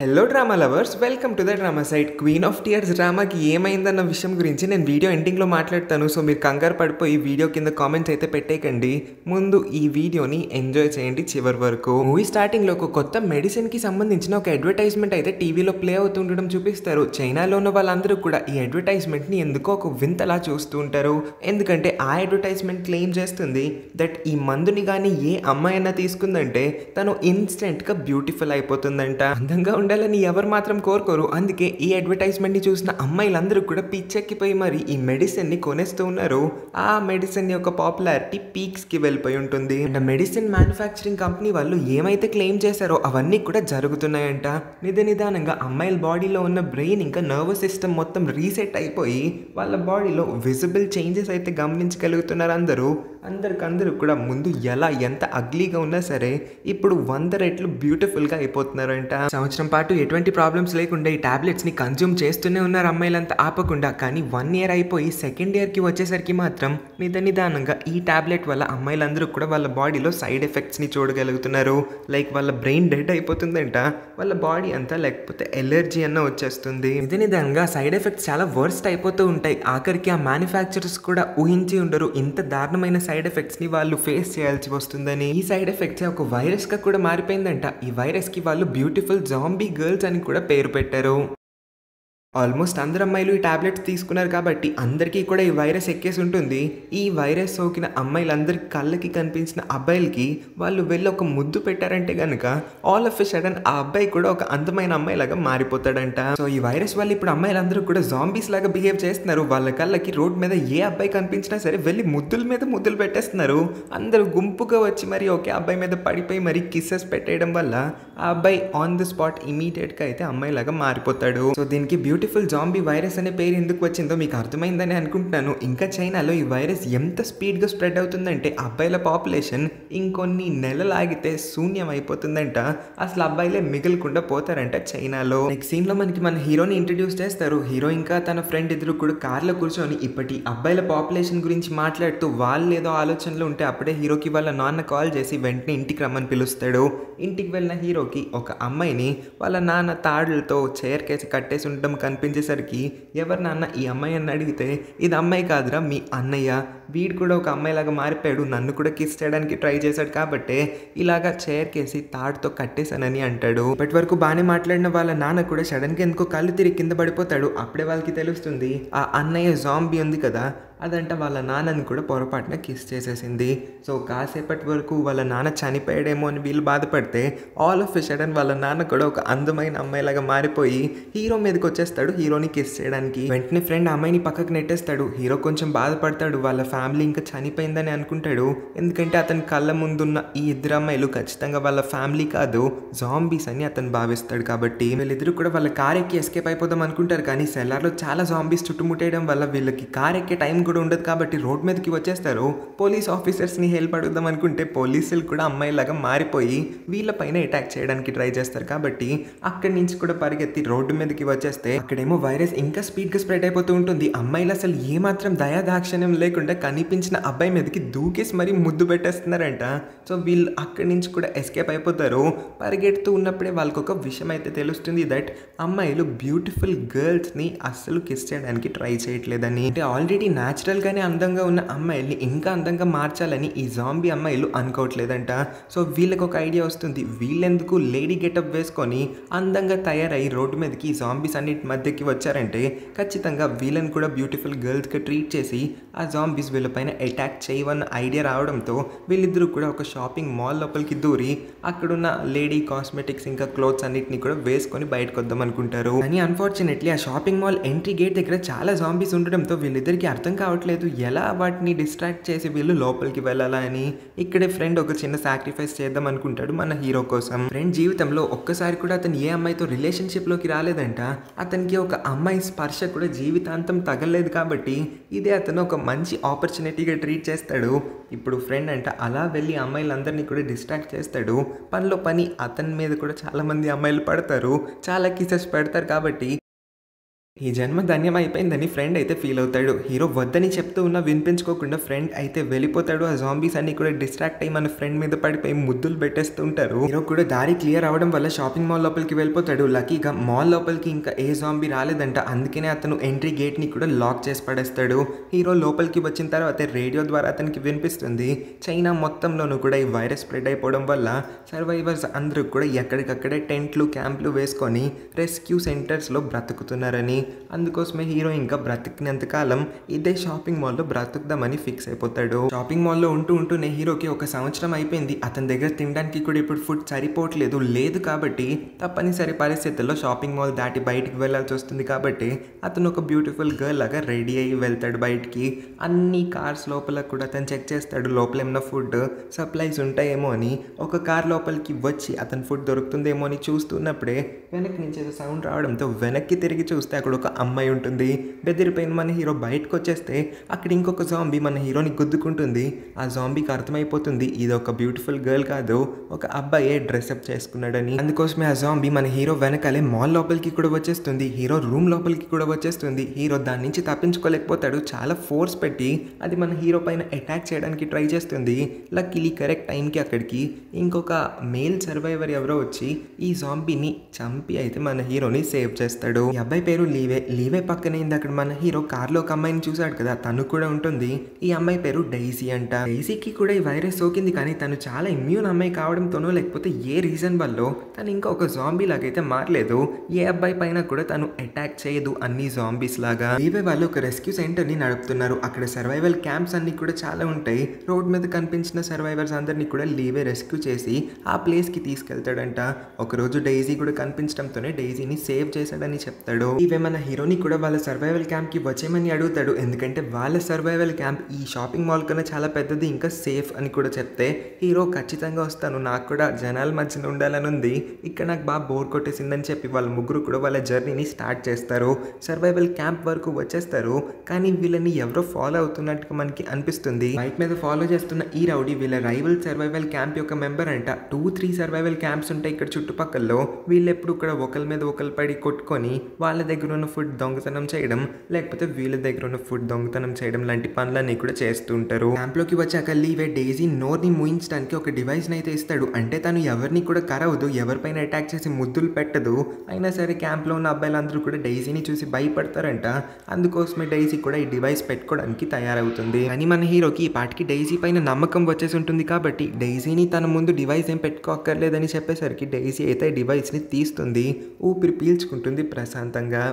Hello drama lovers, welcome to the drama site. Queen of tears డ్రామాకి ఏమైందన్న విషయం గురించి నేను వీడియో ఎండింగ్లో మాట్లాడతాను. సో మీరు కంగారు పడిపోయి వీడియో కింద కామెంట్స్ అయితే పెట్టేయకండి. ముందు ఈ వీడియోని ఎంజాయ్ చేయండి చివరి వరకు. మూవీ స్టార్టింగ్లో ఒక కొత్త మెడిసిన్కి సంబంధించిన ఒక అడ్వర్టైజ్మెంట్ అయితే టీవీలో ప్లే అవుతుండడం చూపిస్తారు. చైనాలో ఉన్న వాళ్ళందరూ కూడా ఈ అడ్వర్టైజ్మెంట్ని ఎందుకో ఒక వింతలా చూస్తూ ఉంటారు. ఎందుకంటే ఆ అడ్వర్టైజ్మెంట్ క్లెయిమ్ చేస్తుంది దట్ ఈ మందుని కానీ ఏ అమ్మాయి అయినా తీసుకుందంటే తను ఇన్స్టెంట్గా బ్యూటిఫుల్ అయిపోతుందంట. అందంగా ఉండాలని ఎవరు మాత్రం కోరుకోరు. అందుకే ఈ అడ్వర్టైజ్మెంట్ ని చూసిన అమ్మాయిలందరూ కూడా పిచ్చెక్కిపోయి మరి ఈ మెడిసిన్ ని కొనేస్తూ ఉన్నారు. ఆ మెడిసిన్ యొక్క పాపులారిటీ పీక్స్ కి వెళ్ళిపోయి ఉంటుంది. అండ్ మెడిసిన్ మ్యానుఫ్యాక్చరింగ్ కంపెనీ వాళ్ళు ఏమైతే క్లెయిమ్ చేశారో అవన్నీ కూడా జరుగుతున్నాయంట. నిదానంగా అమ్మాయిల బాడీలో ఉన్న బ్రెయిన్ ఇంకా నర్వస్ సిస్టమ్ మొత్తం రీసెట్ అయిపోయి వాళ్ళ బాడీలో విజిబుల్ చేంజెస్ అయితే గమనించగలుగుతున్నారు అందరికందరూ కూడా ముందు ఎంత అగ్లీగా ఉన్నా సరే ఇప్పుడు 100 రెట్లు బ్యూటిఫుల్గా అయిపోతున్నారంట. సంవత్సరం పాటు ఎటువంటి ప్రాబ్లమ్స్ లేకుండా ఈ టాబ్లెట్స్ని కన్జ్యూమ్ చేస్తూనే ఉన్నారు అమ్మాయిలంతా ఆపకుండా. కానీ 1 ఇయర్ అయిపోయి సెకండ్ ఇయర్కి వచ్చేసరికి మాత్రం నిదానంగా ఈ టాబ్లెట్ వల్ల అమ్మాయిలందరూ కూడా వాళ్ళ బాడీలో సైడ్ ఎఫెక్ట్స్ని చూడగలుగుతున్నారు. లైక్ వాళ్ళ బ్రెయిన్ డెడ్ అయిపోతుందంట, వాళ్ళ బాడీ అంతా లేకపోతే ఎలర్జీ అన్న వచ్చేస్తుంది. నిదానంగా సైడ్ ఎఫెక్ట్స్ చాలా వర్స్ట్ అయిపోతూ ఉంటాయి. ఆఖరికి ఆ మ్యానుఫ్యాక్చరర్స్ కూడా ఊహించి ఉండరు ఇంత దారుణమైన సైడ్ ఎఫెక్ట్స్ని వాళ్ళు ఫేస్ చేయాల్సి వస్తుందని. ఈ సైడ్ ఎఫెక్ట్స్ ఒక వైరస్గా కూడా మారిపోయిందంట. ఈ వైరస్కి వాళ్ళు బ్యూటిఫుల్ జాంబీ గర్ల్స్ అని కూడా పేరు పెట్టారు. ఆల్మోస్ట్ అందరు అమ్మాయిలు ఈ టాబ్లెట్స్ తీసుకున్నారు కాబట్టి అందరికీ కూడా ఈ వైరస్ ఎక్కేసి ఉంటుంది. ఈ వైరస్ సోకిన అమ్మాయిలందరి కళ్ళకి కనిపించిన అబ్బాయిలకి వాళ్ళు వెళ్ళి ఒక ముద్దు పెట్టారంటే కనుక ఆల్ ఆఫ్ ఎ సడన్ ఆ అబ్బాయి కూడా ఒక అందమైన అమ్మాయిలాగా మారిపోతాడంట. సో ఈ వైరస్ వల్ల ఇప్పుడు అమ్మాయిలందరూ కూడా జాంబీస్ లాగా బిహేవ్ చేస్తున్నారు. వాళ్ళ కళ్ళకి రోడ్ మీద ఏ అబ్బాయి కనిపించినా సరే వెళ్ళి ముద్దుల మీద ముద్దులు పెట్టేస్తున్నారు. అందరూ గుంపుగా వచ్చి మరి ఒకే అబ్బాయి మీద పడిపోయి మరి కిస్సెస్ పెట్టేయడం వల్ల ఆ అబ్బాయి ఆన్ ది స్పాట్ ఇమీడియట్గా అయితే అమ్మాయిలాగా మారిపోతాడు. సో దీనికి బ్యూటిఫుల్ జాంబీ వైరస్ అనే పేరు ఎందుకు వచ్చిందో మీకు అర్థమైందని అనుకుంటున్నాను. ఇంకా చైనాలో ఈ వైరస్ ఎంత స్పీడ్గా స్ప్రెడ్ అవుతుందంటే అబ్బాయిల పాపులేషన్ ఇంకొన్ని నెలలు ఆగితే శూన్యం అయిపోతుందంట. అసలు అబ్బాయిలే మిగలకుండా పోతారంట చైనాలో. నెక్స్ట్ సీన్లో మనకి మన హీరోని ఇంట్రడ్యూస్ చేస్తారు. హీరో ఇంకా తన ఫ్రెండ్ ఇద్దరు కూడా కార్లో కూర్చొని ఇప్పటి అబ్బాయిల పాపులేషన్ గురించి మాట్లాడుతూ వాళ్ళు ఏదో ఆలోచనలో ఉంటే అప్పుడే హీరోకి వాళ్ళ నాన్న కాల్ చేసి వెంటనే ఇంటికి రమ్మని పిలుస్తాడు. ఇంటికి వెళ్ళిన హీరోకి ఒక అమ్మాయిని వాళ్ళ నాన్న తాడులతో చైర్ కేసి కట్టేసి ఉండడం కనిపించేసరికి ఎవరు నాన్న ఈ అమ్మాయి అని అడిగితే ఇది అమ్మాయి కాదురా మీ అన్నయ్య, వీడు కూడా ఒక అమ్మాయిలాగా మారిపోయాడు, నన్ను కూడా కిస్ చేయడానికి ట్రై చేశాడు కాబట్టే ఇలాగా చైర్ కేసి తాడుతో కట్టేశానని అంటాడు. ఇప్పటి వరకు బాగానే మాట్లాడిన వాళ్ళ నాన్న కూడా సడన్గా ఎందుకో కళ్ళు తిరిగి కింద పడిపోతాడు. అప్పుడే వాళ్ళకి తెలుస్తుంది ఆ అన్నయ్య జాంబీ ఉంది కదా అదంట వాళ్ళ నాన్నని కూడా పొరపాటున కిస్ చేసేసింది. సో కాసేపటి వరకు వాళ్ళ నాన్న చనిపోయాడేమో అని వీళ్ళు బాధపడితే ఆల్ ఆఫ్ ఎ సడన్ వాళ్ళ నాన్న కూడా ఒక అందమైన అమ్మాయిలాగా మారిపోయి హీరో మీదకి వచ్చేస్తాడు హీరోని కిస్ చేయడానికి. వెంటనే ఫ్రెండ్ అమ్మాయిని పక్కకు నెట్టేస్తాడు. హీరో కొంచెం బాధపడతాడు. వాళ్ళ ఫ్యామిలీ ఇంకా చనిపోయిందని అనుకుంటాడు. ఎందుకంటే అతని కళ్ళ ముందున్న ఈ ఇద్దరు అమ్మాయిలు ఖచ్చితంగా వాళ్ళ ఫ్యామిలీ కాదు జాంబీస్ అని అతను భావిస్తాడు. కాబట్టి వీళ్ళిద్దరు కూడా వాళ్ళ కార్ ఎక్కి ఎస్కేప్ అయిపోదాం అనుకుంటారు. కానీ సెల్లార్లో చాలా జాంబీస్ చుట్టుముట్టేయడం వల్ల వీళ్ళకి కార్ ఎక్కే టైం కూడా ఉండదు కాబట్టి రోడ్ మీదకి వచ్చేస్తారు. పోలీస్ ఆఫీసర్స్ని హెల్ప్ అడుగుదాం అనుకుంటే పోలీసులు కూడా అమ్మాయిలాగా మారిపోయి వీళ్ళపైన అటాక్ చేయడానికి ట్రై చేస్తారు. కాబట్టి అక్కడి నుంచి కూడా పరిగెత్తి రోడ్డు మీదకి వచ్చేస్తే అక్కడేమో వైరస్ ఇంకా స్పీడ్గా స్ప్రెడ్ అయిపోతూ ఉంటుంది. అమ్మాయిలు అసలు ఏమాత్రం దయాదాక్షిణ్యం లేకుండా కనిపించిన అబ్బాయి మీదకి దూకేసి మరీ ముద్దు పెట్టేస్తున్నారంట. సో వీళ్ళు అక్కడి నుంచి కూడా ఎస్కేప్ అయిపోతారు. పరిగెడుతూ ఉన్నప్పుడే వాళ్ళకి ఒక విషయం అయితే తెలుస్తుంది దట్ అమ్మాయిలు బ్యూటిఫుల్ గర్ల్స్ని అస్సలు కిస్ చేయడానికి ట్రై చేయట్లేదని. అంటే ఆల్రెడీ న్యాచురల్గానే అందంగా ఉన్న అమ్మాయిల్ని ఇంకా అందంగా మార్చాలని ఈ జాంబీ అమ్మాయిలు అనుకోవట్లేదంట. సో వీళ్ళకి ఒక ఐడియా వస్తుంది, వీళ్ళెందుకు లేడీ గెటప్ వేసుకొని అందంగా తయారై రోడ్డు మీదకి ఈ జాంబీస్ అన్నిటి మధ్యకి వచ్చారంటే ఖచ్చితంగా వీళ్ళని కూడా బ్యూటిఫుల్ గర్ల్స్గా ట్రీట్ చేసి ఆ జాంబీస్ వీళ్ళపైన అటాక్ చేయవన్న ఐడియా రావడంతో వీళ్ళిద్దరూ కూడా ఒక షాపింగ్ మాల్ లోపలికి దూరి అక్కడున్న లేడీ కాస్మెటిక్స్ ఇంకా క్లోత్స్ అన్నిటిని కూడా వేసుకొని బయటకు వద్దాం అనుకుంటారు. కానీ అన్ఫార్చునేట్లీ ఆ షాపింగ్ మాల్ ఎంట్రీ గేట్ దగ్గర చాలా జాంబీస్ ఉండడంతో వీళ్ళిద్దరికి అర్థం కావట్లేదు ఎలా వాటిని డిస్ట్రాక్ట్ చేసి వీళ్ళు లోపలికి వెళ్ళాలా అని. ఇక్కడే ఫ్రెండ్ ఒక చిన్న సాక్రిఫైస్ చేద్దాం అనుకుంటాడు మన హీరో కోసం. ఫ్రెండ్ జీవితంలో ఒక్కసారి కూడా అతను ఏ అమ్మాయితో రిలేషన్షిప్లోకి రాలేదంట. అతనికి ఒక అమ్మాయి స్పర్శ కూడా జీవితాంతం తగలేదు కాబట్టి ఇదే అతను ఒక మంచి ఆపర్చునిటీగా ట్రీట్ చేస్తాడు. ఇప్పుడు ఫ్రెండ్ అంట అలా వెళ్ళి అమ్మాయిలందరినీ కూడా డిస్ట్రాక్ట్ చేస్తాడు. పనిలో పని అతని మీద కూడా చాలా మంది అమ్మాయిలు పడతారు, చాలా కిసెస్ పెడతారు. కాబట్టి ఈ జన్మ ధన్యం అయిపోయిందని ఫ్రెండ్ అయితే ఫీల్ అవుతాడు. హీరో వద్దని చెప్తూ ఉన్నా వినిపించుకోకుండా ఫ్రెండ్ అయితే వెళ్ళిపోతాడు. ఆ జాంబీస్ అన్ని కూడా డిస్ట్రాక్ట్ అయ్యి మన ఫ్రెండ్ మీద పడిపోయి ముద్దులు పెట్టేస్తూ ఉంటారు. హీరో కూడా దారి క్లియర్ అవడం వల్ల షాపింగ్ మాల్ లోపలికి వెళ్ళిపోతాడు. లక్కీగా మాల్ లోపలికి ఇంకా ఏ జాంబీ రాలేదంట. అందుకనే అతను ఎంట్రీ గేట్ ని కూడా లాక్ చేసి పడేస్తాడు. హీరో లోపలికి వచ్చిన తర్వాత రేడియో ద్వారా అతనికి వినిపిస్తుంది, చైనా మొత్తంలోనూ కూడా ఈ వైరస్ స్ప్రెడ్ అయిపోవడం వల్ల సర్వైవర్స్ అందరూ కూడా ఎక్కడికక్కడే టెంట్లు క్యాంపులు వేసుకొని రెస్క్యూ సెంటర్స్లో బ్రతుకుతున్నారని. అందుకోసమే హీరో ఇంకా బ్రతికినంత కాలం ఇదే షాపింగ్ మాల్లో బ్రతుకుదామని ఫిక్స్ అయిపోతాడు. షాపింగ్ మాల్లో ఉంటూనే హీరోకి ఒక సంవత్సరం అయిపోయింది. అతని దగ్గర తినడానికి కూడా ఇప్పుడు ఫుడ్ సరిపోవట్లేదు. లేదు కాబట్టి తప్పనిసరి పరిస్థితుల్లో షాపింగ్ మాల్ దాటి బయటికి వెళ్ళాల్సి వస్తుంది. కాబట్టి అతను ఒక బ్యూటిఫుల్ గర్ల్ లాగా రెడీ అయ్యి వెళ్తాడు బయటికి. అన్ని కార్స్ లోపల కూడా అతను చెక్ చేస్తాడు లోపల ఏమైనా ఫుడ్ సప్లైస్ ఉంటాయేమో అని. ఒక కార్ లోపలికి వచ్చి అతను ఫుడ్ దొరుకుతుందేమో అని చూస్తున్నప్పుడే వెనక్కి నుంచి ఏదో సౌండ్ రావడంతో వెనక్కి తిరిగి చూస్తే అక్కడ ఒక అమ్మాయి ఉంటుంది. బెదిరిపోయిన మన హీరో బయటకు వచ్చేస్తే అక్కడ ఇంకొక జాంబీ మన హీరోని గుద్దుకుంటుంది. ఆ జాంబీకి అర్థమైపోతుంది ఇది ఒక బ్యూటిఫుల్ గర్ల్ కాదు, ఒక అబ్బాయే డ్రెస్అప్ చేసుకున్నాడని. అందుకోసమే ఆ జాంబీ మన హీరో వెనకాలే మాల్ లోపలికి కూడా వచ్చేస్తుంది. హీరో రూమ్ లోపలికి కూడా వచ్చేస్తుంది. హీరో దాని నుంచి తప్పించుకోలేకపోతాడు. చాలా ఫోర్స్ పెట్టి అది మన హీరో పైన అటాక్ చేయడానికి ట్రై చేస్తుంది. లక్కీలీ కరెక్ట్ టైంకి అక్కడికి ఇంకొక మేల్ సర్వైవర్ ఎవరో వచ్చి ఈ జాంబీని చంపి అయితే మన హీరోని సేవ్ చేస్తాడు. ఈ అబ్బాయి పేరు లీవే పక్కనే అక్కడ మన హీరో కార్లో ఒక అమ్మాయిని చూశాడు కదా, తను కూడా ఉంటుంది. ఈ అమ్మాయి పేరు డైసీ అంట. డైసీకి కూడా ఈ వైరస్ సోకింది, కానీ తను చాలా ఇమ్యూన్ అమ్మాయి కావడంతోనో లేకపోతే ఏ రీజన్ వల్ల తను ఇంకా ఒక జాంబీ లాగైతే మారలేదు. ఏ అబ్బాయి పైన కూడా తను అటాక్ చేయదు అన్ని జాంబీస్ లాగా. లీవే వాళ్ళు ఒక రెస్క్యూ సెంటర్ ని నడుపుతున్నారు. అక్కడ సర్వైవల్ క్యాంప్స్ అన్ని కూడా చాలా ఉంటాయి. రోడ్ మీద కనిపించిన సర్వైవర్స్ అందరినీ కూడా లీవే రెస్క్యూ చేసి ఆ ప్లేస్ కి తీసుకెళ్తాడంట. ఒకరోజు డైసీ కూడా కనిపించడంతోనే డైసీని సేవ్ చేశాడని చెప్తాడు. ఇవే మన హీరోని కూడా వాళ్ళ సర్వైవల్ క్యాంప్ కి వచ్చేయమని అడుగుతాడు. ఎందుకంటే వాళ్ళ సర్వైవల్ క్యాంప్ ఈ షాపింగ్ మాల్ కన్నా చాలా పెద్దది, ఇంకా సేఫ్ అని కూడా చెప్తే హీరో ఖచ్చితంగా వస్తాను, నాకు కూడా జనాల మధ్యన ఉండాలని ఉంది, ఇక్కడ నాకు బాగా బోర్ కొట్టేసిందని చెప్పి వాళ్ళ ముగ్గురు కూడా వాళ్ళ జర్నీని స్టార్ట్ చేస్తారు. సర్వైవల్ క్యాంప్ వరకు వచ్చేస్తారు. కానీ వీళ్ళని ఎవరో ఫాలో అవుతున్నట్టుగా మనకి అనిపిస్తుంది. బైక్ మీద ఫాలో చేస్తున్న ఈ రౌడీ వీళ్ళ రైవల్ సర్వైవల్ క్యాంప్ యొక్క మెంబర్ అంట. 2-3 సర్వైవల్ క్యాంప్స్ ఉంటాయి ఇక్కడ చుట్టుపక్కల. వీళ్ళెప్పుడు కూడా ఒకరి మీద ఒకరు పడి కొట్టుకొని వాళ్ళ దగ్గర ఉన్న ఫుడ్ దొంగతనం చేయడం, లేకపోతే వీళ్ళ దగ్గర ఉన్న ఫుడ్ దొంగతనం చేయడం లాంటి పనులన్నీ కూడా చేస్తూ ఉంటారు. క్యాంప్లోకి వచ్చాక లీవే డైసీ నోర్ని మూయించడానికి ఒక డివైస్ని అయితే ఇస్తాడు. అంటే తను ఎవరిని కూడా కరవదు, ఎవరిపైన అటాక్ చేసి ముద్దులు పెట్టదు. అయినా సరే క్యాంప్లో ఉన్న అబ్బాయిలందరూ కూడా డైసీని చూసి భయపడతారంట. అందుకోసమే డైసీ కూడా ఈ డివైస్ పెట్టుకోవడానికి తయారవుతుంది. కానీ మన హీరోకి ఈ పాటికి డైసీ పైన నమ్మకం వచ్చేసి ఉంటుంది. కాబట్టి డైసీని తన ముందు డివైస్ ఏం పెట్టుకోక్కర్లేదని చెప్పేసరికి డైసీ అయితే డివైస్ని తీస్తుంది. ఊపిరి పీల్చుకుంటుంది ప్రశాంతంగా.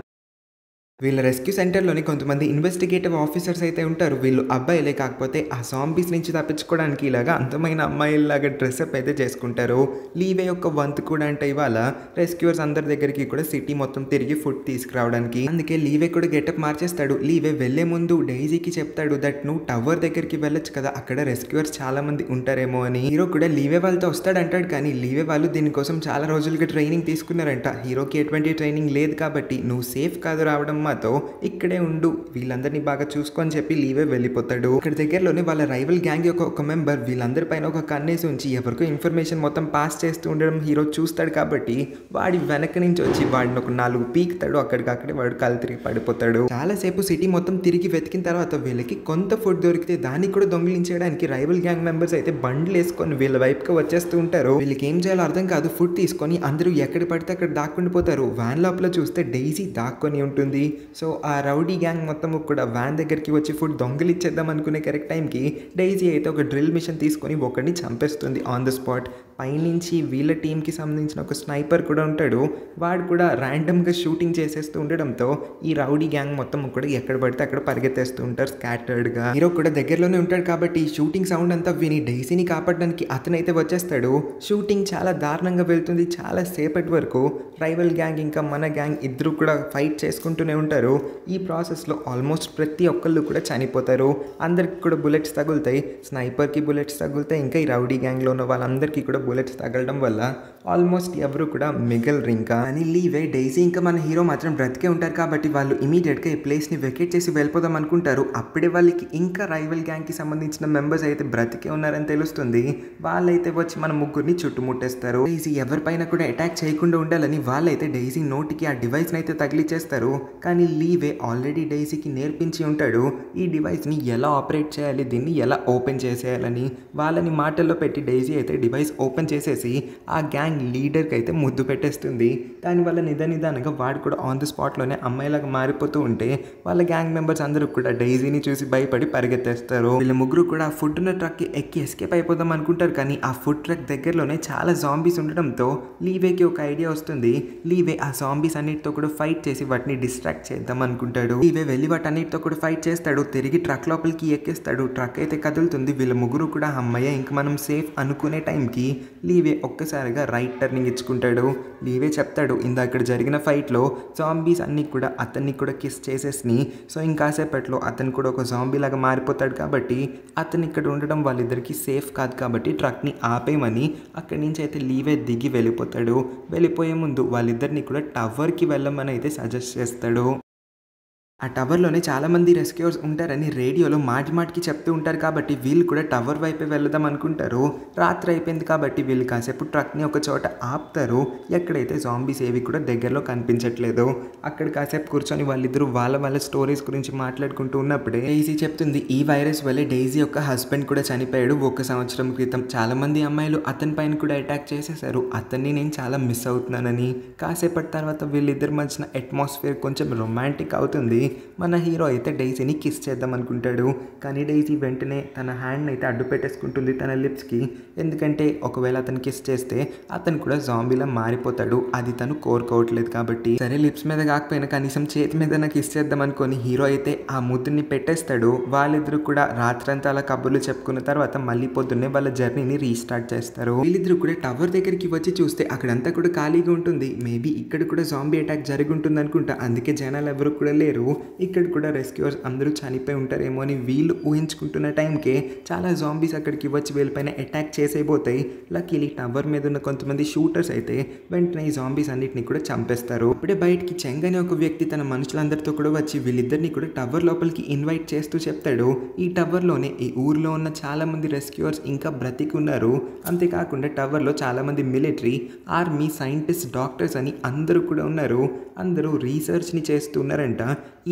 వీళ్ళ రెస్క్యూ సెంటర్లోని కొంతమంది ఇన్వెస్టిగేటివ్ ఆఫీసర్స్ అయితే ఉంటారు. వీళ్ళు అబ్బాయిలే, కాకపోతే ఆ జాంబీస్ నుంచి తప్పించుకోవడానికి ఇలాగా అందమైన అమ్మాయిలాగా డ్రెస్అప్ అయితే చేసుకుంటారు. లీవే యొక్క వంతు కూడా అంటే ఇవాళ రెస్క్యూవర్స్ అందరి దగ్గరికి కూడా సిటీ మొత్తం తిరిగి ఫుడ్ తీసుకురావడానికి. అందుకే లీవే కూడా గెటప్ మార్చేస్తాడు. లీవే వెళ్లే ముందు డైజీకి చెప్తాడు దట్ నువ్వు టవర్ దగ్గరికి వెళ్ళొచ్చు కదా, అక్కడ రెస్క్యూవర్స్ చాలా మంది ఉంటారేమో అని. హీరో కూడా లీవే వాళ్ళతో వస్తాడంటాడు. కానీ లీవే వాళ్ళు దీనికోసం చాలా రోజులుగా ట్రైనింగ్ తీసుకున్నారంట. హీరోకి ఎటువంటి ట్రైనింగ్ లేదు కాబట్టి నువ్వు సేఫ్ కాదు రావడం, మాతో ఇక్కడే ఉండు, వీళ్ళందరినీ బాగా చూసుకొని చెప్పి లీవే వెళ్ళిపోతాడు. ఇక్కడ దగ్గరలోనే వాళ్ళ రైవల్ గ్యాంగ్ యొక్క ఒక మెంబర్ వీళ్ళందరి పైన ఒక కన్నేసి ఉంచి ఎవరికో ఇన్ఫర్మేషన్ మొత్తం పాస్ చేస్తూ ఉండడం హీరో చూస్తాడు. కాబట్టి వాడి వెనక నుంచి వచ్చి వాడిని ఒక 4 పీకుతాడు. అక్కడికక్కడే వాడు కాలు తిరిగి పడిపోతాడు. చాలాసేపు సిటీ మొత్తం తిరిగి వెతికిన తర్వాత వీళ్ళకి కొంత ఫుడ్ దొరికితే దాన్ని కూడా దొంగిలించడానికి రైవల్ గ్యాంగ్ మెంబర్స్ అయితే బండ్లు వేసుకొని వీళ్ళ వైపుకి వచ్చేస్తూ ఉంటారు. వీళ్ళకి ఏం చేయాలో అర్థం కాదు. ఫుడ్ తీసుకొని అందరూ ఎక్కడ పడితే అక్కడ దాక్కుండిపోతారు. వ్యాన్ లోపల చూస్తే డైసీ దాక్కొని ఉంటుంది. సో ఆ రౌడీ గ్యాంగ్ మొత్తం కూడా వ్యాన్ దగ్గరికి వచ్చి ఫుడ్ దొంగలిచ్చేద్దాం అనుకునే కరెక్ట్ టైంకి డైసీ అయితే ఒక డ్రిల్ మిషన్ తీసుకొని ఒకరిని చంపేస్తుంది ఆన్ ద స్పాట్. పైనుంచి వీళ్ళ టీంకి సంబంధించిన ఒక స్నైపర్ కూడా ఉంటాడు. వాడు కూడా ర్యాండమ్గా షూటింగ్ చేసేస్తూ ఉండడంతో ఈ రౌడీ గ్యాంగ్ మొత్తం కూడా ఎక్కడ పడితే అక్కడ పరిగెత్తేస్తూ ఉంటారు స్కాటర్డ్గా. హీరో కూడా దగ్గరలోనే ఉంటాడు కాబట్టి షూటింగ్ సౌండ్ అంతా విని డైసీని కాపాడడానికి అతనైతే వచ్చేస్తాడు. షూటింగ్ చాలా దారుణంగా వెళ్తుంది. చాలా సేపటి వరకు రైవల్ గ్యాంగ్ ఇంకా మన గ్యాంగ్ ఇద్దరు కూడా ఫైట్ చేసుకుంటూనే ఉంటారు. ఈ ప్రాసెస్లో ఆల్మోస్ట్ ప్రతి ఒక్కళ్ళు కూడా చనిపోతారు. అందరికి కూడా బుల్లెట్స్ తగులుతాయి. స్నైపర్కి బుల్లెట్స్ తగులుతాయి. ఇంకా ఈ రౌడీ గ్యాంగ్లో ఉన్న వాళ్ళందరికీ కూడా బుల్లెట్స్ తగలడం వల్ల ఆల్మోస్ట్ ఎవరు కూడా మిగలరు ఇంకా. అని లీవే, డైజీ ఇంకా మన హీరో మాత్రం బ్రతికే ఉంటారు కాబట్టి వాళ్ళు ఇమీడియట్గా ఈ ప్లేస్ని వెకేట్ చేసి వెళ్ళిపోదాం అనుకుంటారు. అప్పుడే వాళ్ళకి ఇంకా రైవల్ గ్యాంగ్కి సంబంధించిన మెంబర్స్ అయితే బ్రతికే ఉన్నారని తెలుస్తుంది. వాళ్ళైతే వచ్చి మన ముగ్గురిని చుట్టుముట్టేస్తారు. డైజీ ఎవరిపైన కూడా అటాక్ చేయకుండా ఉండాలని వాళ్ళైతే డైజీ నోటికి ఆ డివైస్ని అయితే తగిలిచ్చేస్తారు. కానీ లీవే ఆల్రెడీ డైజీకి నేర్పించి ఉంటాడు ఈ డివైస్ని ఎలా ఆపరేట్ చేయాలి, దీన్ని ఎలా ఓపెన్ చేసేయాలని. వాళ్ళని మాటల్లో పెట్టి డైజీ అయితే డివైస్ ఓపెన్ చేసేసి ఆ గ్యాంగ్ లీడర్కి అయితే ముద్దు పెట్టేస్తుంది. దానివల్ల నిదానంగా వాడు కూడా ఆన్ ది స్పాట్లోనే అమ్మాయిలాగా మారిపోతూ ఉంటే వాళ్ళ గ్యాంగ్ మెంబర్స్ అందరూ కూడా డైజీని చూసి భయపడి పరిగెత్తేస్తారు. వీళ్ళ ముగ్గురు కూడా ఆ ఫుడ్ ఉన్న ట్రక్కి ఎక్కి ఎస్కేప్ అయిపోదాం అనుకుంటారు. కానీ ఆ ఫుడ్ ట్రక్ దగ్గరలోనే చాలా జాంబీస్ ఉండడంతో లీవేకి ఒక ఐడియా వస్తుంది. లీవే ఆ జాంబీస్ అన్నిటితో కూడా ఫైట్ చేసి వాటిని డిస్ట్రాక్ట్ చేద్దాం అనుకుంటాడు. లీవే వెళ్ళి వాటన్నిటితో కూడా ఫైట్ చేస్తాడు. తిరిగి ట్రక్ లోపలికి ఎక్కేస్తాడు. ట్రక్ అయితే కదులుతుంది. వీళ్ళ ముగ్గురు కూడా అమ్మయ్య ఇంక మనం సేఫ్ అనుకునే టైంకి లీవే ఒక్కసారిగా రైట్ టర్నింగ్ ఇచ్చుకుంటాడు. లీవే చెప్తాడు ఇందాక జరిగిన ఫైట్లో జాంబీస్ అన్నీ కూడా అతన్ని కూడా కిస్ చేసేసి, సో ఇంకాసేపట్లో అతను కూడా ఒక జాంబీ లాగా మారిపోతాడు. కాబట్టి అతను ఇక్కడ ఉండడం వాళ్ళిద్దరికి సేఫ్ కాదు కాబట్టి ట్రక్ని ఆపేయమని అక్కడి నుంచి అయితే లీవే దిగి వెళ్ళిపోతాడు. వెళ్ళిపోయే ముందు వాళ్ళిద్దరిని కూడా టవర్కి వెళ్ళమని అయితే సజెస్ట్ చేస్తాడు. ఆ టవర్లోనే చాలామంది రెస్క్యూర్స్ ఉంటారని రేడియోలో మాటికి చెప్తూ ఉంటారు. కాబట్టి వీళ్ళు కూడా టవర్ వైపే వెళ్దాం అనుకుంటారు. రాత్రి అయిపోయింది కాబట్టి వీళ్ళు కాసేపు ట్రక్ని ఒక చోట ఆపుతారు, ఎక్కడైతే జాంబీస్ ఏవి కూడా దగ్గరలో కనిపించట్లేదు. అక్కడ కాసేపు కూర్చొని వాళ్ళిద్దరూ వాళ్ళ స్టోరీస్ గురించి మాట్లాడుకుంటూ ఉన్నప్పుడే డైజీ చెప్తుంది ఈ వైరస్ వల్లే డైజీ యొక్క హస్బెండ్ కూడా చనిపోయాడు 1 సంవత్సరం క్రితం. చాలామంది అమ్మాయిలు అతని పైన కూడా అటాక్ చేసేసారు, అతన్ని నేను చాలా మిస్ అవుతున్నానని. కాసేపటి తర్వాత వీళ్ళిద్దరి మధ్యన అట్మాస్ఫియర్ కొంచెం రొమాంటిక్ అవుతుంది. మన హీరో అయితే డైజీని కిస్ చేద్దాం అనుకుంటాడు. కానీ డైజీ వెంటనే తన హ్యాండ్ని అయితే అడ్డు పెట్టేసుకుంటుంది తన లిప్స్కి. ఎందుకంటే ఒకవేళ అతను కిస్ చేస్తే అతను కూడా జాంబీలా మారిపోతాడు, అది తను కోరుకోవట్లేదు కాబట్టి. సరే లిప్స్ మీద కాకపోయినా కనీసం చేతి మీద కిస్ చేద్దాం అనుకొని హీరో అయితే ఆ ముద్దుని పెట్టేస్తాడు. వాళ్ళిద్దరూ కూడా రాత్రంతా అలా కబుర్లు చెప్పుకున్న తర్వాత మళ్ళీ పొద్దున్నే వాళ్ళ జర్నీని రీస్టార్ట్ చేస్తారు. వీళ్ళిద్దరూ కూడా టవర్ దగ్గరికి వచ్చి చూస్తే అక్కడంతా కూడా ఖాళీగా ఉంటుంది. మేబీ ఇక్కడ కూడా జాంబీ అటాక్ జరిగి ఉంటుంది అనుకుంటా, అందుకే జనాలు ఎవరు కూడా లేరు. ఇక్కడ కూడా రెస్క్యూర్స్ అందరూ చనిపోయి ఉంటారేమో అని వీళ్ళు ఊహించుకుంటున్న టైంకే చాలా జాంబీస్ అక్కడికి వచ్చి వీళ్ళపైన అటాక్ చేసేపోతాయి. లక్కీలీ టవర్ మీద ఉన్న కొంతమంది షూటర్స్ అయితే వెంటనే ఈ జాంబీస్ అన్నిటిని కూడా చంపేస్తారు. అప్పుడే బయటికి చెంగ్ అనే ఒక వ్యక్తి తన మనుషులందరితో కూడా వచ్చి వీళ్ళిద్దరిని కూడా టవర్ లోపలికి ఇన్వైట్ చేస్తూ చెప్తాడు ఈ టవర్లోనే ఈ ఊర్లో ఉన్న చాలా మంది రెస్క్యూర్స్ ఇంకా బ్రతికి ఉన్నారు. అంతేకాకుండా టవర్లో చాలా మంది మిలిటరీ, ఆర్మీ, సైంటిస్ట్, డాక్టర్స్ అని అందరూ కూడా ఉన్నారు. అందరూ రీసెర్చ్ని చేస్తున్నారంట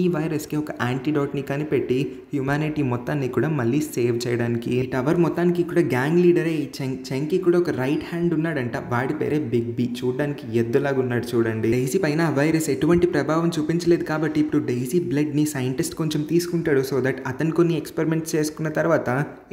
ఈ వైరస్కి ఒక యాంటీడోట్ని కనిపెట్టి హ్యుమానిటీ మొత్తాన్ని కూడా మళ్ళీ సేవ్ చేయడానికి. టవర్ మొత్తానికి కూడా గ్యాంగ్ లీడరే ఈ చెంగ్కి కూడా ఒక రైట్ హ్యాండ్ ఉన్నాడంట, వాడి పేరే బిగ్ బి. చూడడానికి ఎద్దులాగా ఉన్నాడు చూడండి. డైజీ పైన ఆ వైరస్ ఎటువంటి ప్రభావం చూపించలేదు కాబట్టి ఇప్పుడు డైజీ బ్లడ్ని సైంటిస్ట్ కొంచెం తీసుకుంటాడు, సో దట్ అతను కొన్ని ఎక్స్పెరిమెంట్స్ చేసుకున్న తర్వాత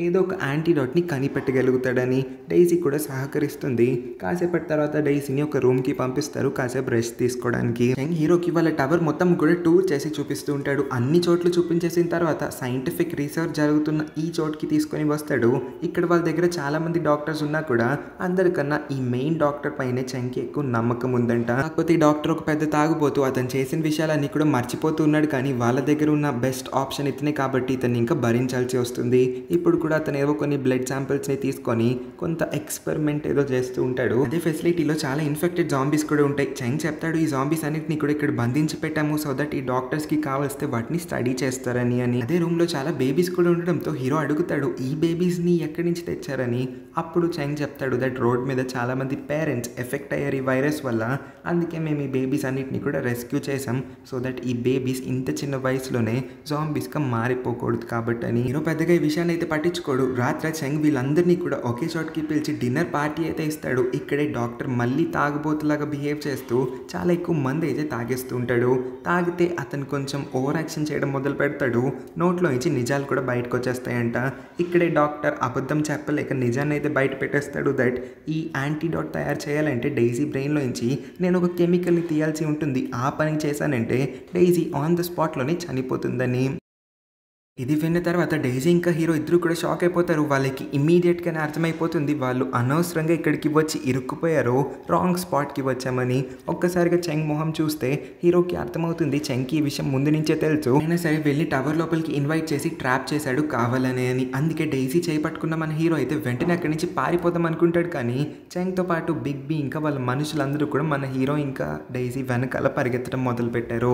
ఏదో ఒక యాంటీడోట్ని కనిపెట్టగలుగుతాడని. డైజీ కూడా సహకరిస్తుంది. కాసేపటి తర్వాత డైజీని ఒక రూమ్కి పంపిస్తారు కాసేపు రెస్ట్ తీసుకోవడానికి. హీరోకి వాళ్ళ టవర్ మొత్తం కూడా టూర్ చేసి చూపిస్తూ ఉంటాడు. అన్ని చోట్ల చూపించేసిన తర్వాత సైంటిఫిక్ రీసెర్చ్ జరుగుతున్న ఈ చోటుకి తీసుకొని వస్తాడు. ఇక్కడ వాళ్ళ దగ్గర చాలా మంది డాక్టర్స్ ఉన్నా కూడా అందరికన్నా ఈ మెయిన్ డాక్టర్ పైనే చెంకి ఎక్కువ నమ్మకం ఉందంట. కాకపోతే ఈ డాక్టర్ ఒక పెద్ద తాగుబోతూ అతను చేసిన విషయాలన్నీ కూడా మర్చిపోతూ ఉన్నాడు. కానీ వాళ్ళ దగ్గర ఉన్న బెస్ట్ ఆప్షన్ ఇతనే కాబట్టి ఇతన్ని ఇంకా భరించాల్సి వస్తుంది. ఇప్పుడు కూడా అతను ఏవో కొన్ని బ్లడ్ శాంపిల్స్ని తీసుకొని కొంత ఎక్స్పెరిమెంట్ ఏదో చేస్తూ ఉంటాడు. అదే ఫెసిలిటీలో చాలా ఇన్ఫెక్టెడ్ జాంబీస్ కూడా ఉంటాయి. చెంగ్ చెప్తాడు ఈ జాంబీస్ అన్నిటిని కూడా ఇక్కడ బంధించి పెట్టాము, సో దట్ ఈ డాక్టర్స్కి కావలిస్తే వాటిని స్టడీ చేస్తారని. అదే రూమ్లో చాలా బేబీస్ కూడా ఉండడంతో హీరో అడుగుతాడు ఈ బేబీస్ని ఎక్కడి నుంచి తెచ్చారని. అప్పుడు చెంగ్ చెప్తాడు దట్ రోడ్ మీద చాలా మంది పేరెంట్స్ ఎఫెక్ట్ అయ్యారు ఈ వైరస్ వల్ల, అందుకే మేము ఈ బేబీస్ అన్నిటిని కూడా రెస్క్యూ చేసాం, సో దట్ ఈ బేబీస్ ఇంత చిన్న వయసులోనే జాంబీస్గా మారిపోకూడదు కాబట్టి అని. హీరో పెద్దగా ఈ విషయాన్ని అయితే పట్టించుకోడు. రాత్రి చెంగ్ వీళ్ళందరినీ కూడా ఒకే చోటుకి పిలిచి డిన్నర్ పార్టీ అయితే ఇస్తాడు. ఇక్కడే డాక్టర్ మళ్ళీ తాగుబోతులాగా బిహేవ్ చేస్తూ చాలా ఎక్కువ మంది అయితే తాగేస్తూ ఉంటాడు. తాగితే అతను కొంచెం ఓవర్ యాక్షన్ చేయడం మొదలు పెడతాడు. నోట్లో నుంచి నిజాలు కూడా బయటకు వచ్చేస్తాయంట. ఇక్కడే డాక్టర్ అబద్ధం చెప్పలేక నిజాన్ని అయితే బయట పెట్టేస్తాడు దట్ ఈ యాంటీడోట్ తయారు చేయాలంటే డైజీ బ్రెయిన్లో నుంచి నేను ఒక కెమికల్ని తీయాల్సి ఉంటుంది, ఆ పని చేశానంటే డైజీ ఆన్ ద స్పాట్లోనే చనిపోతుందని. ఇది విన్న తర్వాత డైజీ ఇంకా హీరో ఇద్దరు కూడా షాక్ అయిపోతారు. వాళ్ళకి ఇమ్మీడియట్గానే అర్థమైపోతుంది వాళ్ళు అనవసరంగా ఇక్కడికి వచ్చి ఇరుక్కుపోయారు, రాంగ్ స్పాట్కి వచ్చామని. ఒక్కసారిగా చెంగ్ మొహం చూస్తే హీరోకి అర్థమవుతుంది చెంగ్కి ఈ విషయం ముందు నుంచే తెలుసు. అయినా సరే వెళ్ళి టవర్ లోపలికి ఇన్వైట్ చేసి ట్రాప్ చేశాడు కావాలనే అని. అందుకే డైజీ చేపట్టుకున్న మన హీరో అయితే వెంటనే అక్కడి నుంచి పారిపోదాం అనుకుంటాడు. కానీ చెంగ్తో పాటు బిగ్ బీ ఇంకా వాళ్ళ మనుషులందరూ కూడా మన హీరో ఇంకా డైజీ వెనకాల పరిగెత్తడం మొదలు పెట్టారు.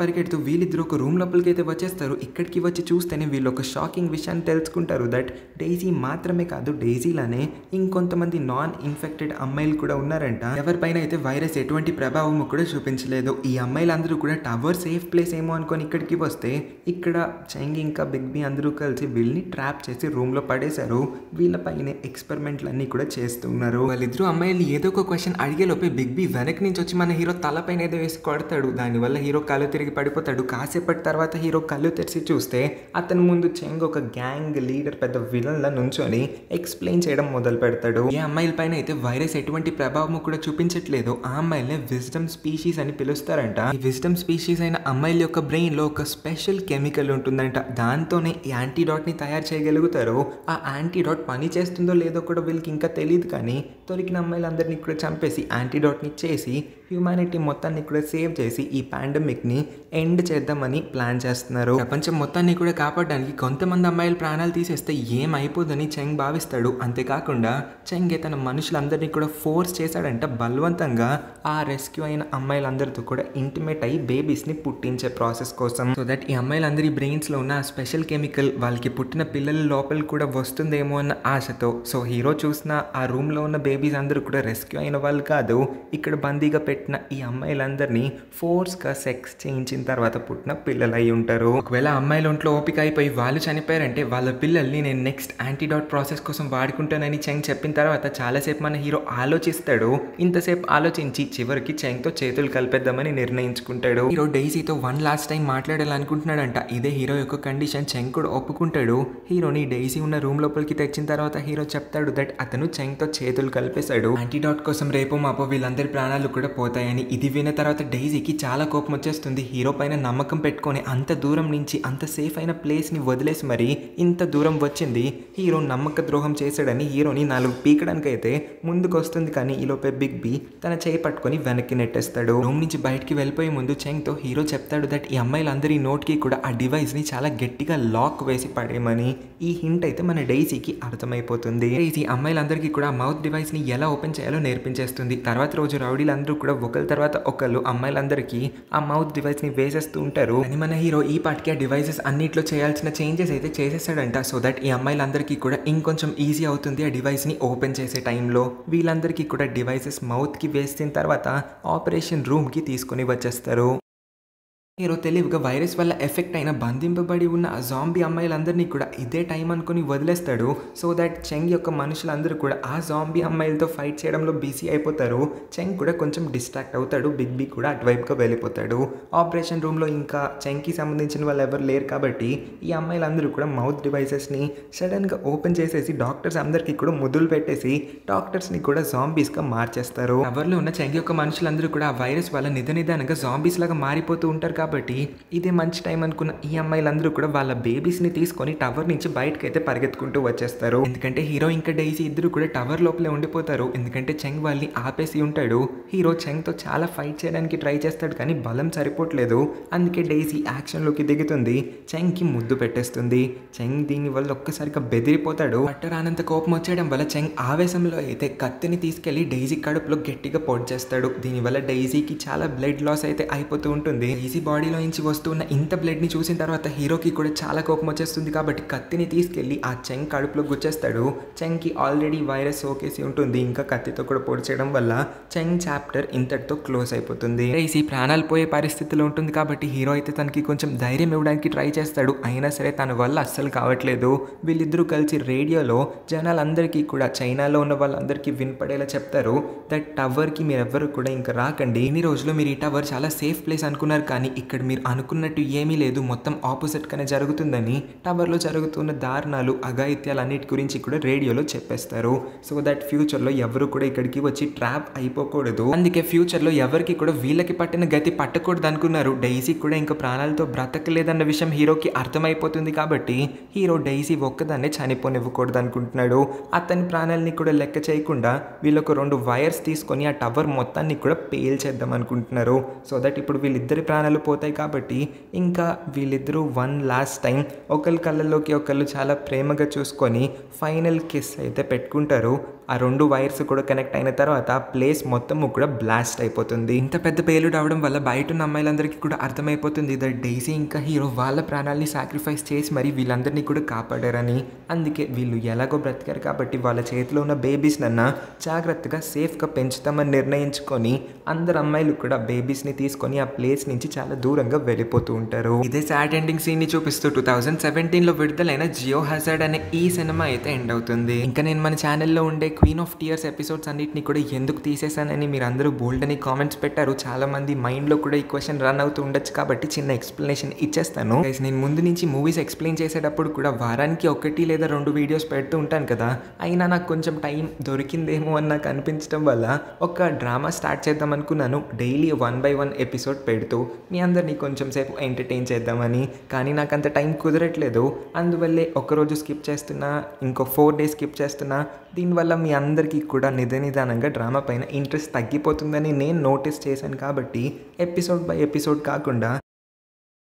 పరిగెడుతూ వీళ్ళిద్దరు ఒక రూమ్ లోపలికి అయితే వచ్చేస్తారు. ఇక్కడికి వచ్చి చూస్తేనే వీళ్ళు ఒక షాకింగ్ విషయాన్ని తెలుసుకుంటారు. దట్ డైజీ మాత్రమే కాదు, డైజీలానే ఇంకొంతమంది నాన్ ఇన్ఫెక్టెడ్ అమ్మాయిలు కూడా ఉన్నారంట. ఎవరిపైన అయితే వైరస్ ఎటువంటి ప్రభావం కూడా చూపించలేదు. ఈ అమ్మాయిలందరూ కూడా టవర్ సేఫ్ ప్లేస్ ఏమో అనుకొని ఇక్కడికి వస్తే ఇక్కడ చెంగ్ ఇంకా బిగ్ బీ అందరూ కలిసి వీళ్ళని ట్రాప్ చేసి రూమ్ లో పడేశారు. వీళ్ళపైన ఎక్స్పెరిమెంట్లు అన్ని కూడా చేస్తున్నారు. వాళ్ళిద్దరు అమ్మాయిలు ఏదో ఒక క్వశ్చన్ అడిగేలోపే బిగ్ బీ వెనక్కి నుంచి వచ్చి మన హీరో తలపైన ఏదో వేసి కొడతాడు. దానివల్ల హీరో కళ్ళు తిరిగి పడిపోతాడు. కాసేపటి తర్వాత హీరో కళ్ళు తెరిచి చూస్తే అతని ముందు చెంగ్ ఒక గ్యాంగ్ లీడర్ పెద్ద విలన్ లా నుంచొని ఎక్స్ప్లెయిన్ చేయడం మొదలు పెడతాడు. ఏ అమ్మాయిల పైన అయితే వైరస్ ఎటువంటి ప్రభావం కూడా చూపించట్లేదు ఆ అమ్మాయిలనే విజ్డమ్ స్పీషీస్ అని పిలుస్తారంట. ఈ విజ్డమ్ స్పీషీస్ అయిన అమ్మాయిల యొక్క బ్రెయిన్ లో ఒక స్పెషల్ కెమికల్ ఉంటుందంట. దాంతోనే ఈ యాంటీడాట్ ని తయారు చేయగలుగుతారు. ఆ యాంటీడాట్ పని చేస్తుందో లేదో కూడా వీళ్ళకి ఇంకా తెలియదు. కానీ దొరికిన అమ్మాయిలందరినీ కూడా చంపేసి యాంటీడాట్ ని చేసి హ్యూమానిటీ మొత్తాన్ని కూడా సేవ్ చేసి ఈ పాండమిక్ ని ఎండ్ చేద్దామని ప్లాన్ చేస్తున్నారు. ప్రపంచం మొత్తాన్ని కూడా కాపాడడానికి కొంతమంది అమ్మాయిల ప్రాణాలు తీసేస్తే ఏమైపోదని చెంగ్ భావిస్తాడు. అంతేకాకుండా చెంగే తన మనుషులందరినీ కూడా ఫోర్స్ చేశాడంట బలవంతంగా ఆ రెస్క్యూ అయిన అమ్మాయిలందరితో కూడా ఇంటిమేట్ అయ్యి బేబీస్ ని పుట్టించే ప్రాసెస్ కోసం. సో దట్ ఈ అమ్మాయిలందరి బ్రెయిన్స్ లో ఉన్న స్పెషల్ కెమికల్ వాళ్ళకి పుట్టిన పిల్లల లోపల కూడా వస్తుందేమో అన్న ఆశతో. సో హీరో చూసిన ఆ రూమ్ లో ఉన్న బేబీస్ అందరూ కూడా రెస్క్యూ అయిన వాళ్ళు కాదు, ఇక్కడ బందీగా పెట్టిన ఈ అమ్మాయిలందరినీ ఫోర్స్ గా సెక్స్ చేయించిన తర్వాత పుట్టిన పిల్లలు అయి ఉంటారు. ఒకవేళ అమ్మాయిల ఒంట్లో ఓపిక అయిపోయి వాళ్ళు చనిపోయారంటే వాళ్ళ పిల్లల్ని నేను నెక్స్ట్ యాంటీడాట్ ప్రాసెస్ కోసం వాడుకుంటానని చెంగ్ చెప్పిన తర్వాత చాలాసేపు మన హీరో ఆలోచిస్తాడు. ఇంతసేపు ఆలోచించి చివరికి చెంగ్తో చేతులు కలిపేద్దామని నిర్ణయించుకుంటాడు. హీరో డైజీతో వన్ లాస్ట్ టైం మాట్లాడాలనుకుంటున్నాడంట. ఇదే హీరో యొక్క కండిషన్. చెంగ్ కూడా ఒప్పుకుంటాడు. హీరోని డైజీ ఉన్న రూమ్ లోపలికి తెచ్చిన తర్వాత హీరో చెప్తాడు దట్ అతను చెంగ్తో చేతులు కలిపేశాడు. యాంటీడాట్ కోసం రేపో మాపో వీళ్ళందరి ప్రాణాలు కూడా పోతాయని. ఇది విన్న తర్వాత డైజీకి చాలా కోపం వచ్చేస్తుంది. హీరో పైన నమ్మకం పెట్టుకొని అంత దూరం నుంచి అంత సేఫ్ అయిన ప్లేస్ ని వదిలేసి మరి ఇంత దూరం వచ్చింది. హీరో నమ్మక ద్రోహం చేశాడని హీరోని 4 పీకడానికి అయితే ముందుకు వస్తుంది. కానీ ఈలోపే బిగ్ బీ తన చేయి పట్టుకొని వెనక్కి నెట్టేస్తాడు. రూమ్ నుంచి బయటికి వెళ్ళిపోయే ముందు చెంగ్ తో హీరో చెప్తాడు దట్ ఈ అమ్మాయిలందరి నోట్కి కూడా ఆ డివైస్ ని చాలా గట్టిగా లాక్ వేసి పడేయమని. ఈ హింట్ అయితే మన డైజీకి అర్థమైపోతుంది. డైజీ అమ్మాయిలందరికీ కూడా మౌత్ డివైస్ ని ఎలా ఓపెన్ చేయాలో నేర్పించేస్తుంది. తర్వాత రోజు రౌడీలందరూ కూడా ఒకరి తర్వాత ఒకళ్ళు అమ్మాయిలందరికీ ఆ మౌత్ డివైస్ ని వేసేస్తూ ఉంటారు. అని మన హీరో ఈ పాటికి ఆ డివైసెస్ అన్నిట్లో చేయాల్సిన చేంజెస్ అయితే చేసేసాడంట. సో దట్ ఈ అమ్మాయిలందరికీ కూడా ఇంకొంచెం ఈజీ అవుతుంది ఆ డివైస్ ని ఓపెన్ చేసే టైంలో. వీళ్ళందరికీ కూడా డివైసెస్ మౌత్ కి వేసిన తర్వాత ఆపరేషన్ రూమ్ కి తీసుకొని వచ్చేస్తారు. హీరో తెలివిగా వైరస్ వల్ల ఎఫెక్ట్ అయిన బంధింపబడి ఉన్న ఆ జాంబీ అమ్మాయిలందరినీ కూడా ఇదే టైం అనుకుని వదిలేస్తాడు. సో దట్ చెంగ్ యొక్క మనుషులందరూ కూడా ఆ జాంబీ అమ్మాయిలతో ఫైట్ చేయడంలో బిజీ అయిపోతారు. చెంగ్ కూడా కొంచెం డిస్ట్రాక్ట్ అవుతాడు. బిగ్ బీ కూడా అటువైపుగా వెళ్ళిపోతాడు. ఆపరేషన్ రూమ్లో ఇంకా చెంగ్కి సంబంధించిన వాళ్ళు ఎవరు లేరు కాబట్టి ఈ అమ్మాయిలందరూ కూడా మౌత్ డివైసెస్ని సడన్గా ఓపెన్ చేసేసి డాక్టర్స్ అందరికీ కూడా ముద్దులు పెట్టేసి డాక్టర్స్ని కూడా జాంబీస్గా మార్చేస్తారు. ఎవరిలో ఉన్న చెంగ్ యొక్క మనుషులందరూ కూడా ఆ వైరస్ వల్ల నిదానంగా జాంబీస్ లాగా మారిపోతూ ఉంటారు. కాబట్టి ఇదే మంచి టైం అనుకున్న ఈ అమ్మాయిలందరూ కూడా వాళ్ళ బేబీస్ని తీసుకొని టవర్ నుంచి బయటకైతే పరిగెత్తుకుంటూ వచ్చేస్తారు. ఎందుకంటే హీరో ఇంకా డైజీ ఇద్దరు కూడా టవర్ లోపలే ఉండిపోతారు. ఎందుకంటే చెంగ్ వాళ్ళని ఆపేసి ఉంటాడు. హీరో చెంగ్తో చాలా ఫైట్ చేయడానికి ట్రై చేస్తాడు కానీ బలం సరిపోవట్లేదు. అందుకే డైజీ యాక్షన్లోకి దిగుతుంది. చెంగ్కి ముద్దు పెట్టేస్తుంది. చెంగ్ దీనివల్ల ఒక్కసారిగా బెదిరిపోతాడు. పట్టరానంత కోపం వచ్చేయడం వల్ల చెంగ్ ఆవేశంలో అయితే కత్తిని తీసుకెళ్లి డైజీ కడుపులో గట్టిగా పొడి చేస్తాడు. దీనివల్ల డైజీకి చాలా బ్లడ్ లాస్ అయితే అయిపోతూ ఉంటుంది. డైజీ బాడీలో నుంచి వస్తున్న ఇంత బ్లడ్ ని చూసిన తర్వాత హీరోకి కూడా చాలా కోపం వచ్చేస్తుంది. కాబట్టి కత్తిని తీసుకెళ్లి ఆ చెంగ్ కడుపులో గుచ్చేస్తాడు. చెంగ్ కి ఆల్రెడీ వైరస్ సోకేసి ఉంటుంది. ఇంకా కత్తితో కూడా పొడి చేయడం వల్ల చెంగ్ చాప్టర్ ఇంతటితో క్లోజ్ అయిపోతుంది. డైజీ ప్రాణాలు పోయే పరిస్థితిలో ఉంటుంది కాబట్టి హీరో అయితే తనకి కొంచెం ధైర్యం ఇవ్వడానికి ట్రై చేస్తాడు. అయినా సరే తన వల్ల అస్సలు కావట్లేదు. వీళ్ళిద్దరూ కలిసి రేడియోలో జనాలందరికీ కూడా చైనాలో ఉన్న వాళ్ళందరికీ వినపడేలా చెప్తారు దట్ టవర్ కి మీరెవ్వరు కూడా ఇంకా రాకండి. ఇన్ని రోజులు మీరు ఈ టవర్ చాలా సేఫ్ ప్లేస్ అనుకున్నారు కానీ ఇక్కడ మీరు అనుకున్నట్టు ఏమీ లేదు, మొత్తం ఆపోజిట్గానే జరుగుతుందని టవర్లో జరుగుతున్న దారుణాలు అఘాయిత్యాలన్నిటి గురించి కూడా రేడియోలో చెప్పేస్తారు. సో దట్ ఫ్యూచర్లో ఎవరు కూడా ఇక్కడికి వచ్చి ట్రాప్ అయిపోకూడదు. అందుకే ఫ్యూచర్లో ఎవరికి కూడా వీళ్ళకి పట్టిన గతి పట్టకూడదు అనుకున్నారు. డైసీ కూడా ఇంకా ప్రాణాలతో బ్రతకలేదన్న విషయం హీరోకి అర్థమైపోతుంది కాబట్టి హీరో డైసీ ఒక్కదాన్నే చనిపోనివ్వకూడదు అనుకుంటున్నాడు. అతని ప్రాణాలని కూడా లెక్క చేయకుండా వీళ్ళొక 2 వైర్స్ తీసుకొని ఆ టవర్ మొత్తాన్ని కూడా పేల్చేద్దాం అనుకుంటున్నారు. సో దట్ ఇప్పుడు వీళ్ళిద్దరి ప్రాణాలు పోతాయి కాబట్టి ఇంకా వీళ్ళిద్దరూ వన్ లాస్ట్ టైం ఒకరి కళ్ళల్లోకి ఒకళ్ళు చాలా ప్రేమగా చూసుకొని ఫైనల్ కిస్ అయితే పెట్టుకుంటారు. ఆ 2 వైర్స్ కూడా కనెక్ట్ అయిన తర్వాత ప్లేస్ మొత్తము కూడా బ్లాస్ట్ అయిపోతుంది. ఇంత పెద్ద పేలుడు అవడం వల్ల బయట ఉన్న అమ్మాయిలందరికీ కూడా అర్థమైపోతుంది దట్ డైసీ ఇంకా హీరో వాళ్ళ ప్రాణాలని సాక్రిఫైస్ చేసి మరి వీళ్ళందరినీ కూడా కాపాడారని. అందుకే వీళ్ళు ఎలాగో బ్రతికారు కాబట్టి వాళ్ళ చేతిలో ఉన్న బేబీస్నన్నా జాగ్రత్తగా సేఫ్గా పెంచుతామని నిర్ణయించుకొని అందరు అమ్మాయిలు కూడా బేబీస్ని తీసుకొని ఆ ప్లేస్ నుంచి చాలా దూరంగా వెళ్ళిపోతూ ఉంటారు. ఇదే సాడ్ ఎండింగ్ సీన్ని చూపిస్తూ 2017లో విడుదలైన జియో హజార్డ్ అనే ఈ సినిమా అయితే ఎండ్ అవుతుంది. ఇంకా నేను మన ఛానల్లో ఉండే క్వీన్ ఆఫ్ టీయర్స్ ఎపిసోడ్స్ అన్నిటిని కూడా ఎందుకు తీసేసానని మీరు అందరూ బోల్డ్ అని కామెంట్స్ పెట్టారు. చాలా మంది మైండ్లో కూడా ఈ క్వశ్చన్ రన్ అవుతూ ఉండొచ్చు కాబట్టి చిన్న ఎక్స్ప్లెనేషన్ ఇచ్చేస్తాను. నేను ముందు నుంచి మూవీస్ ఎక్స్ప్లెయిన్ చేసేటప్పుడు కూడా వారానికి 1 లేదా 2 వీడియోస్ పెడుతూ ఉంటాను కదా. అయినా నాకు కొంచెం టైం దొరికిందేమో అని నాకు అనిపించడం వల్ల ఒక డ్రామా స్టార్ట్ చేద్దాం అనుకున్నాను. డైలీ 1 by 1 ఎపిసోడ్ పెడుతూ మీ అందరినీ కొంచెం సేపు ఎంటర్టైన్ చేద్దామని. కానీ నాకు అంత టైం కుదరట్లేదు. అందువల్లే ఒకరోజు స్కిప్ చేస్తున్నా, ఇంకో 4 days స్కిప్ చేస్తున్నా. దీనివల్ల మీ అందరికీ కూడా నిదానంగా డ్రామా పైన ఇంట్రెస్ట్ తగ్గిపోతుందని నేను నోటీస్ చేశాను కాబట్టి ఎపిసోడ్ బై ఎపిసోడ్ కాకుండా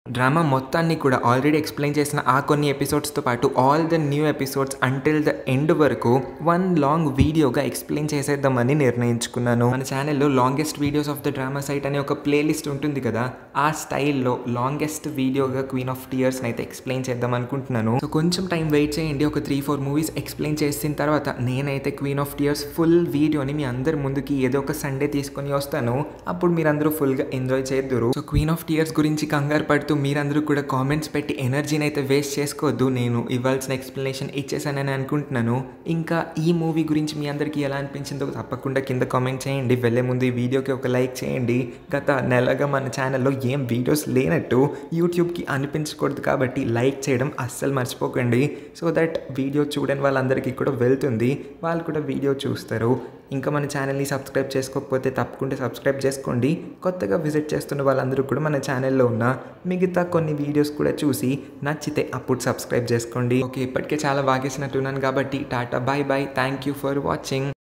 డ్రామా మొత్తాన్ని కూడా ఆల్రెడీ ఎక్స్ప్లెయిన్ చేసిన ఆ కొన్ని ఎపిసోడ్స్తో పాటు all the new episodes until the end వరకు 1 లాంగ్ వీడియోగా ఎక్స్ప్లెయిన్ చేసేద్దామని నిర్ణయించుకున్నాను. మన ఛానల్లో longest videos of the drama site అనే ఒక ప్లేలిస్ట్ ఉంటుంది కదా, ఆ స్టైల్లో లాంగెస్ట్ వీడియోగా క్వీన్ ఆఫ్ టీయర్స్ అయితే ఎక్స్ప్లెయిన్ చేద్దాం అనుకుంటున్నాను. సో కొంచెం టైం వెయిట్ చేయండి. ఒక 3-4 మూవీస్ ఎక్స్ప్లెయిన్ చేసిన తర్వాత నేనైతే క్వీన్ ఆఫ్ టీయర్స్ ఫుల్ వీడియోని మీ అందరి ముందుకి ఏదో ఒక సండే తీసుకొని వస్తాను. అప్పుడు మీరందరూ ఫుల్గా ఎంజాయ్ చేద్దురు. సో క్వీన్ ఆఫ్ టీయర్స్ గురించి కంగారు పడుతూ మీరందరూ కూడా కామెంట్స్ పెట్టి ఎనర్జీని అయితే వేస్ట్ చేసుకోవద్దు. నేను ఇవ్వాల్సిన ఎక్స్ప్లెనేషన్ ఇచ్చేసానని అనుకుంటున్నాను. ఇంకా ఈ మూవీ గురించి మీ అందరికీ ఎలా అనిపించిందో తప్పకుండా కింద కామెంట్ చేయండి. వెళ్ళే ముందు ఈ వీడియోకి ఒక లైక్ చేయండి. గత నెలగా మన ఛానల్లో ఏం వీడియోస్ లేనట్టు యూట్యూబ్కి అనిపించకూడదు కాబట్టి లైక్ చేయడం అస్సలు మర్చిపోకండి. సో దట్ వీడియో చూడని వాళ్ళందరికీ కూడా వెళ్తుంది, వాళ్ళు కూడా వీడియో చూస్తారు. ఇంకా మన ఛానల్ని సబ్స్క్రైబ్ చేసుకోకపోతే తప్పకుండా సబ్స్క్రైబ్ చేసుకోండి. కొత్తగా విజిట్ చేస్తున్న వాళ్ళందరూ కూడా మన ఛానల్లో ఉన్న మిగతా కొన్ని వీడియోస్ కూడా చూసి నచ్చితే అప్పుడు సబ్స్క్రైబ్ చేసుకోండి. ఓకే, ఇప్పటికే చాలా వాగేసినట్టున్నాను కాబట్టి టాటా, bye bye, thank you for watching.